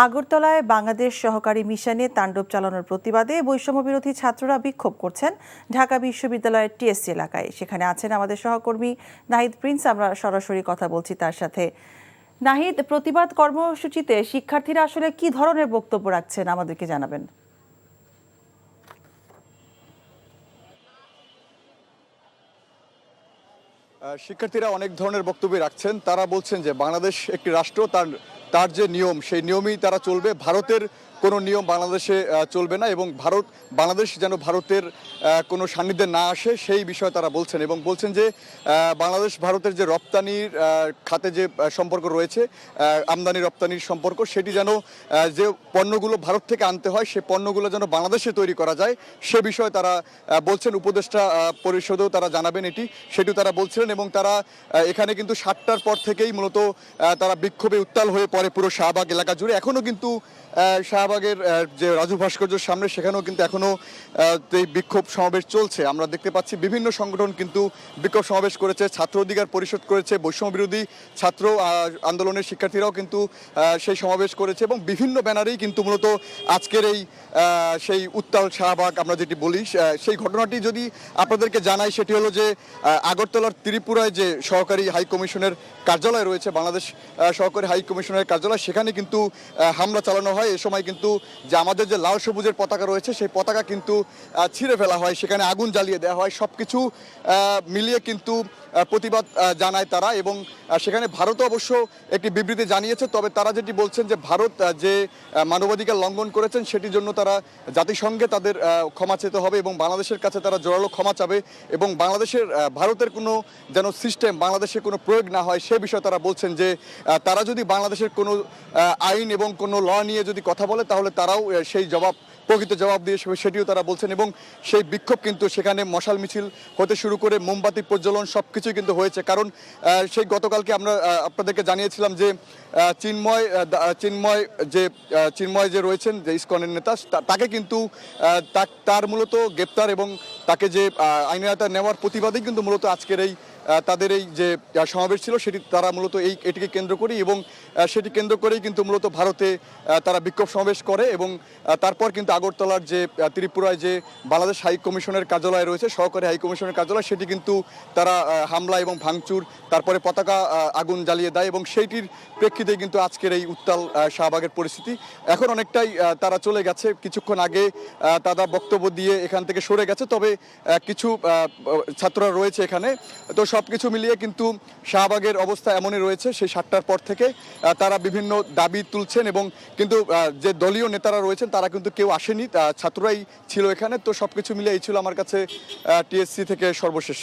আগরতলায় বাংলাদেশ সহকারী মিশনে তাণ্ডব চালানোর প্রতিবাদে বৈষম্য বিরোধী ছাত্ররা বিক্ষোভ করছেন ঢাকা বিশ্ববিদ্যালয়ের টিএসসি এলাকায়। সেখানে আছেন আমাদের সহকর্মী নাহিদ প্রিন্স। আমরা সরাসরি কথা বলছি তার সাথে। নাহিদ, প্রতিবাদ কর্মসূচিতে শিক্ষার্থীরা আসলে কি ধরনের বক্তব্য রাখছেন আমাদেরকে জানাবেন। শিক্ষার্থীরা অনেক ধরনের বক্তব্য রাখছেন। তারা বলছেন যে বাংলাদেশ একটি রাষ্ট্র, তার যে নিয়ম সেই নিয়মেই তারা চলবে। ভারতের কোনো নিয়ম বাংলাদেশে চলবে না এবং বাংলাদেশ যেন ভারতের কোনো সান্নিধ্যে না আসে সেই বিষয়ে তারা বলছেন এবং বলছেন যে বাংলাদেশ ভারতের যে রপ্তানির খাতে যে সম্পর্ক রয়েছে, আমদানি রপ্তানির সম্পর্ক, সেটি যেন যে পণ্যগুলো ভারত থেকে আনতে হয় সেই পণ্যগুলো যেন বাংলাদেশে তৈরি করা যায় সে বিষয়ে তারা বলছেন। উপদেষ্টা পরিষদেও তারা জানাবেন সেটিও তারা বলছিলেন এবং তারা এখানে কিন্তু 7টার পর থেকেই মূলত তারা বিক্ষোভে উত্তাল হয়ে পড়ে পুরো শাহবাগ এলাকা জুড়ে। এখনও কিন্তু শাহবাগের যে রাজু ভাস্কর্যের সামনে সেখানেও কিন্তু এখনও এই বিক্ষোভ সমাবেশ চলছে। আমরা দেখতে পাচ্ছি বিভিন্ন সংগঠন কিন্তু বিক্ষোভ সমাবেশ করেছে, ছাত্র অধিকার পরিষদ করেছে, বৈষম্য বিরোধী ছাত্র আন্দোলনের শিক্ষার্থীরাও কিন্তু সেই সমাবেশ করেছে এবং বিভিন্ন ব্যানারেই কিন্তু মূলত আজকের এই সেই উত্তাল শাহবাগ আমরা যেটি বলি সেই ঘটনাটি যদি আপনাদেরকে জানাই, সেটি হলো যে আগরতলার ত্রিপুরায় যে সহকারী হাই কমিশনের কার্যালয় রয়েছে, বাংলাদেশ সহকারী হাই কমিশনের কার্যালয়, সেখানে কিন্তু হামলা চালানো হয়। এ সময় কিন্তু যে আমাদের যে লাল সবুজের পতাকা রয়েছে সেই পতাকা কিন্তু ছিঁড়ে ফেলা হয়, সেখানে আগুন জ্বালিয়ে দেওয়া হয়। সব কিছু মিলিয়ে কিন্তু প্রতিবাদ জানায় তারা এবং সেখানে ভারতও অবশ্য একটি বিবৃতি জানিয়েছে। তবে তারা যেটি বলছেন যে ভারত যে মানবাধিকার লঙ্ঘন করেছেন সেটির জন্য তারা জাতিসংঘে তাদের ক্ষমা চেতে হবে এবং বাংলাদেশের কাছে তারা জোরালো ক্ষমা চাবে এবং ভারতের কোনো যেন সিস্টেম বাংলাদেশে কোনো প্রয়োগ না হয় সে বিষয়ে তারা বলছেন যে তারা যদি বাংলাদেশের কোনো আইন এবং কোনো ল নিয়ে যদি কথা বলে তাহলে তারাও সেই প্রকৃত জবাব দিয়ে সেটিও তারা বলছেন এবং সেই বিক্ষোভ কিন্তু সেখানে মশাল মিছিল হতে শুরু করে মোমবাতি প্রজ্বলন সব কিছুই কিন্তু হয়েছে। কারণ সেই গতকালকে আমরা আপনাদেরকে জানিয়েছিলাম যে চিন্ময় যে রয়েছেন যে ইসকনের নেতা, তাকে কিন্তু তার মূলত গ্রেপ্তার এবং তাকে যে আইনের আওতায় নেওয়ার প্রতিবাদেই কিন্তু মূলত আজকের তাদের এই যে সমাবেশ ছিল সেটি তারা মূলত এটিকে কেন্দ্র করি এবং সেটি কেন্দ্র করেই কিন্তু মূলত ভারতে তারা বিক্ষোভ সমাবেশ করে এবং তারপর কিন্তু আগরতলার যে ত্রিপুরায় যে বাংলাদেশ হাই কমিশনের কার্যালয় রয়েছে, সহকারী হাই কমিশনের কার্যালয়, সেটি কিন্তু তারা হামলা এবং ভাঙচুর, তারপরে পতাকা আগুন জ্বালিয়ে দেয় এবং সেইটির প্রেক্ষিতে কিন্তু আজকের এই উত্তাল শাহবাগের পরিস্থিতি। এখন অনেকটাই তারা চলে গেছে, কিছুক্ষণ আগে তারা বক্তব্য দিয়ে এখান থেকে সরে গেছে, তবে কিছু ছাত্ররা রয়েছে এখানে। তো সব কিছু মিলিয়ে কিন্তু শাহবাগের অবস্থা এমনই রয়েছে। সেই 7টার পর থেকে তারা বিভিন্ন দাবি তুলছেন এবং কিন্তু যে দলীয় নেতারা রয়েছেন তারা কিন্তু কেউ আসেনি, ছাত্ররাই ছিল এখানে। তো সব কিছু মিলিয়ে এই ছিল আমার কাছে টিএসসি থেকে সর্বশেষ।